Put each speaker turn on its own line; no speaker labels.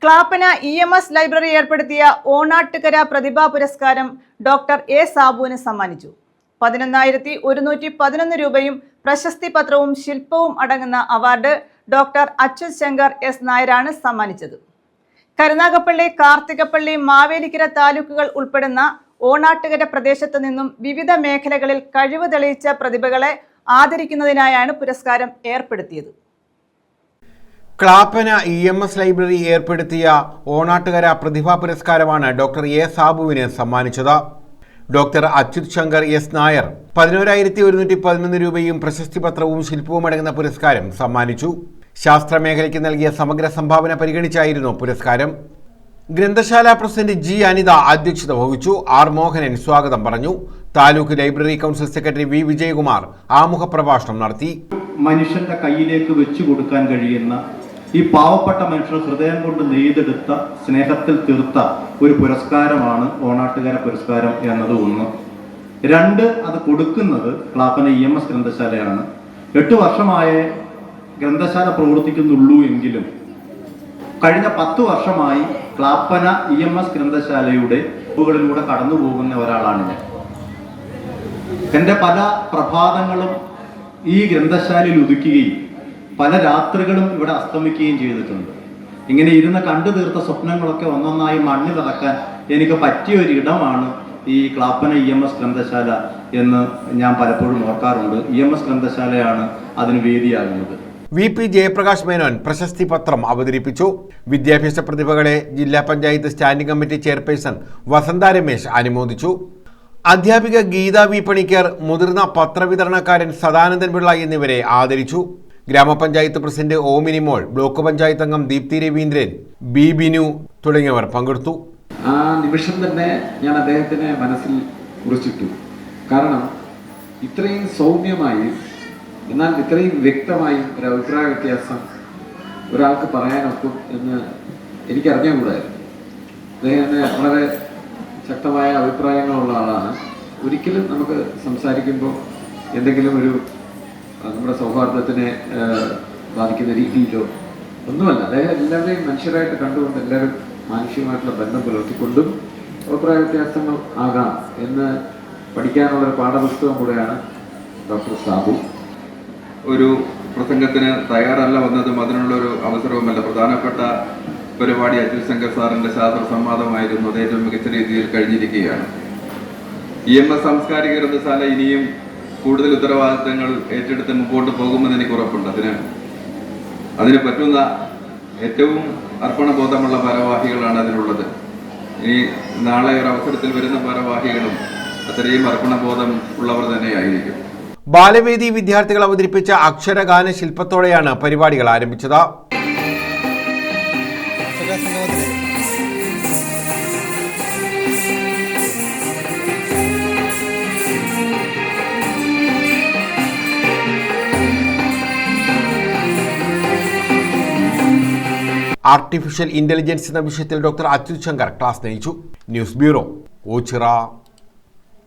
Clappana EMS library ഏർപ്പെടുത്തിയ ഓണാട്ടുകര പ്രതിഭാ പുരസ്കാരം doctor A സാബുവിന് സമ്മാനിച്ചു. 11,111 രൂപയും പ്രശസ്തി പത്രവും ശില്പവും അടങ്ങുന്ന award doctor Achyut Shankar S നായരാണ് സമ്മാനിച്ചത്. കരുനാഗപ്പള്ളി, കാർത്തികപ്പള്ളി, മാവേലിക്കര താലൂക്കുകൾ ഉൾപ്പെടുന്ന ഓണാട്ടുകര പ്രദേശത്തു നിന്നും വിവിധ മേഖലകളിൽ കഴിവ് തെളിയിച്ച പ്രതിഭകളെ ആദരിക്കുന്നതിനായാണ് പുരസ്കാരം ഏർപ്പെടുത്തിയത്.
ക്ലാപ്പന EMS ലൈബ്രറി ഏർപ്പെടുത്തിയ ഓണാട്ടുകര പ്രതിഭാ പുരസ്കാരമാണ് ഡോക്ടർ എ സാബുവിന് സമ്മാനിച്ചത്. ഡോക്ടർ അച്യുത് ശങ്കർ S നായർ 11,111 രൂപയും പ്രശസ്തി പത്രവും ശില്പവും അടങ്ങുന്ന പുരസ്കാരം സമ്മാനിച്ചു. ശാസ്ത്രമേഖലയ്ക്ക് നൽകിയ സമഗ്ര സംഭാവന പരിഗണിച്ചായിരുന്നു പുരസ്കാരം. ഗ്രന്ഥശാല പ്രസിഡന്റ് G അനിത അധ്യക്ഷത വഹിച്ചു. R മോഹനൻ സ്വാഗതം പറഞ്ഞു. Taluk library council secretary V Vijayakumar ആമുഖ പ്രഭാഷണം നടത്തി.
മനുഷ്യന്റെ കയ്യിലേക്ക് വെച്ചു കൊടുക്കാൻ കഴിയുന്ന ഈ പാവപ്പെട്ട മനുഷ്യർ ഹൃദയം കൊണ്ട് നെയ്തെടുത്ത സ്നേഹത്തിൽ തീർത്ത ഒരു പുരസ്കാരമാണ് ഓണാട്ടുകര പുരസ്കാരം എന്നത് ഒന്ന്. രണ്ട്, അത് കൊടുക്കുന്നത് ക്ലാപ്പന EMS ഗ്രന്ഥശാലയാണ്. 8 വർഷമായ ഗ്രന്ഥശാല പ്രവർത്തിക്കുന്നുള്ളൂ എങ്കിലും കഴിഞ്ഞ 10 വർഷമായി ക്ലാപ്പന EMS ഗ്രന്ഥശാലയുടെ ിലൂടെ കടന്നു പോകുന്ന ഒരാളാണ് ഞാൻ. എൻ്റെ പല പ്രഭാതങ്ങളും ഈ ഗ്രന്ഥശാലയിൽ ഉദിക്കുകയും പല രാത്രികളും ഇവിടെ അസ്തമിക്കുകയും ചെയ്തിട്ടുണ്ട്. ഇങ്ങനെ ഇരുന്ന് കണ്ടു തീർത്ത സ്വപ്നങ്ങളൊക്കെ ഒന്നൊന്നായി മണ്ണിലിറക്കാൻ എനിക്ക് പറ്റിയ ഒരു ഇടമാണ് ഈ ക്ലാപ്പന EMS ഗ്രന്ഥശാല എന്ന് ഞാൻ പലപ്പോഴും ഓർക്കാറുണ്ട്. EMS ഗ്രന്ഥശാലയാണ് അതിന് വേദിയാകുന്നത്.
VP ജയപ്രകാശ് മേനോൻ പ്രശസ്തി പത്രം അവതരിപ്പിച്ചു. വിദ്യാഭ്യാസ പ്രതിഭകളെ ജില്ലാ പഞ്ചായത്ത് സ്റ്റാൻഡിംഗ് കമ്മിറ്റി ചെയർപേഴ്സൺ വസന്ത രമേശ് അനുമോദിച്ചു. അധ്യാപിക ഗീത V പണിക്കർ, മുതിർന്ന പത്രവിതരണക്കാരൻ സദാനന്ദൻ പിള്ള എന്നിവരെ ആദരിച്ചു. ഗ്രാമപഞ്ചായത്ത് president O Minimol, block panchayat അംഗം ദീപ്തി രവീന്ദ്രൻ, B ബിനു തുടങ്ങിയവർ പങ്കെടുത്തു.
ആ നിമിഷം തന്നെ ഞാൻ അദ്ദേഹത്തിനെ മനസ്സിൽ കുറിച്ചിട്ടു. കാരണം ഇത്രയും സൗമ്യമായി എന്നാൽ ഇത്രയും വ്യക്തമായി ഒരു അഭിപ്രായ വ്യത്യാസം ഒരാൾക്ക് പറയാനൊക്കും എന്ന് എനിക്കറിഞ്ഞുകൂടായിരുന്നു. അദ്ദേഹത്തിന് വളരെ ശക്തമായ അഭിപ്രായങ്ങളുള്ള ആളാണ്. ഒരിക്കലും നമുക്ക് സംസാരിക്കുമ്പോൾ എന്തെങ്കിലും ഒരു നമ്മുടെ സൗഹാർദ്ദത്തിനെ ബാധിക്കുന്ന രീതിയിലോ ഒന്നുമല്ല. അദ്ദേഹം എല്ലാവരെയും മനുഷ്യരായിട്ട് കണ്ടുകൊണ്ട് എല്ലാവരും മാനുഷികമായിട്ടുള്ള ബന്ധം പുലർത്തിക്കൊണ്ടും അഭിപ്രായ വ്യത്യാസങ്ങൾ ആകാം എന്ന് പഠിക്കാനുള്ളൊരു പാഠപുസ്തകം കൂടെയാണ് ഡോക്ടർ സാബു.
ഒരു പ്രസംഗത്തിന് തയ്യാറല്ല വന്നതും അതിനുള്ളൊരു അവസരവുമല്ല. പ്രധാനപ്പെട്ട പരിപാടി അച്യുത് ശങ്കർ സാറിൻ്റെ ശാസ്ത്ര സംവാദമായിരുന്നു. അത് ഏറ്റവും മികച്ച രീതിയിൽ കഴിഞ്ഞിരിക്കുകയാണ്. EMS സാംസ്കാരിക ഗ്രന്ഥശാല ഇനിയും കൂടുതൽ ഉത്തരവാദിത്തങ്ങൾ ഏറ്റെടുത്ത് മുമ്പോട്ട് പോകുമെന്ന് എനിക്ക് ഉറപ്പുണ്ട്. അതിന് പറ്റുന്ന ഏറ്റവും അർപ്പണബോധമുള്ള ഭാരവാഹികളാണ് അതിനുള്ളത്. ഇനി നാളെ ഒരു അവസരത്തിൽ വരുന്ന ഭാരവാഹികളും അത്രയും അർപ്പണബോധം ഉള്ളവർ തന്നെയായിരിക്കും.
ബാലവേദി വിദ്യാർത്ഥികൾ അവതരിപ്പിച്ച അക്ഷരഗാന ശില്പത്തോടെയാണ് പരിപാടികൾ ആരംഭിച്ചത്. ആർട്ടിഫിഷ്യൽ ഇന്റലിജൻസ് എന്ന വിഷയത്തിൽ ഡോക്ടർ അച്യുത് ശങ്കർ ക്ലാസ് നയിച്ചു. News bureau, Ochira.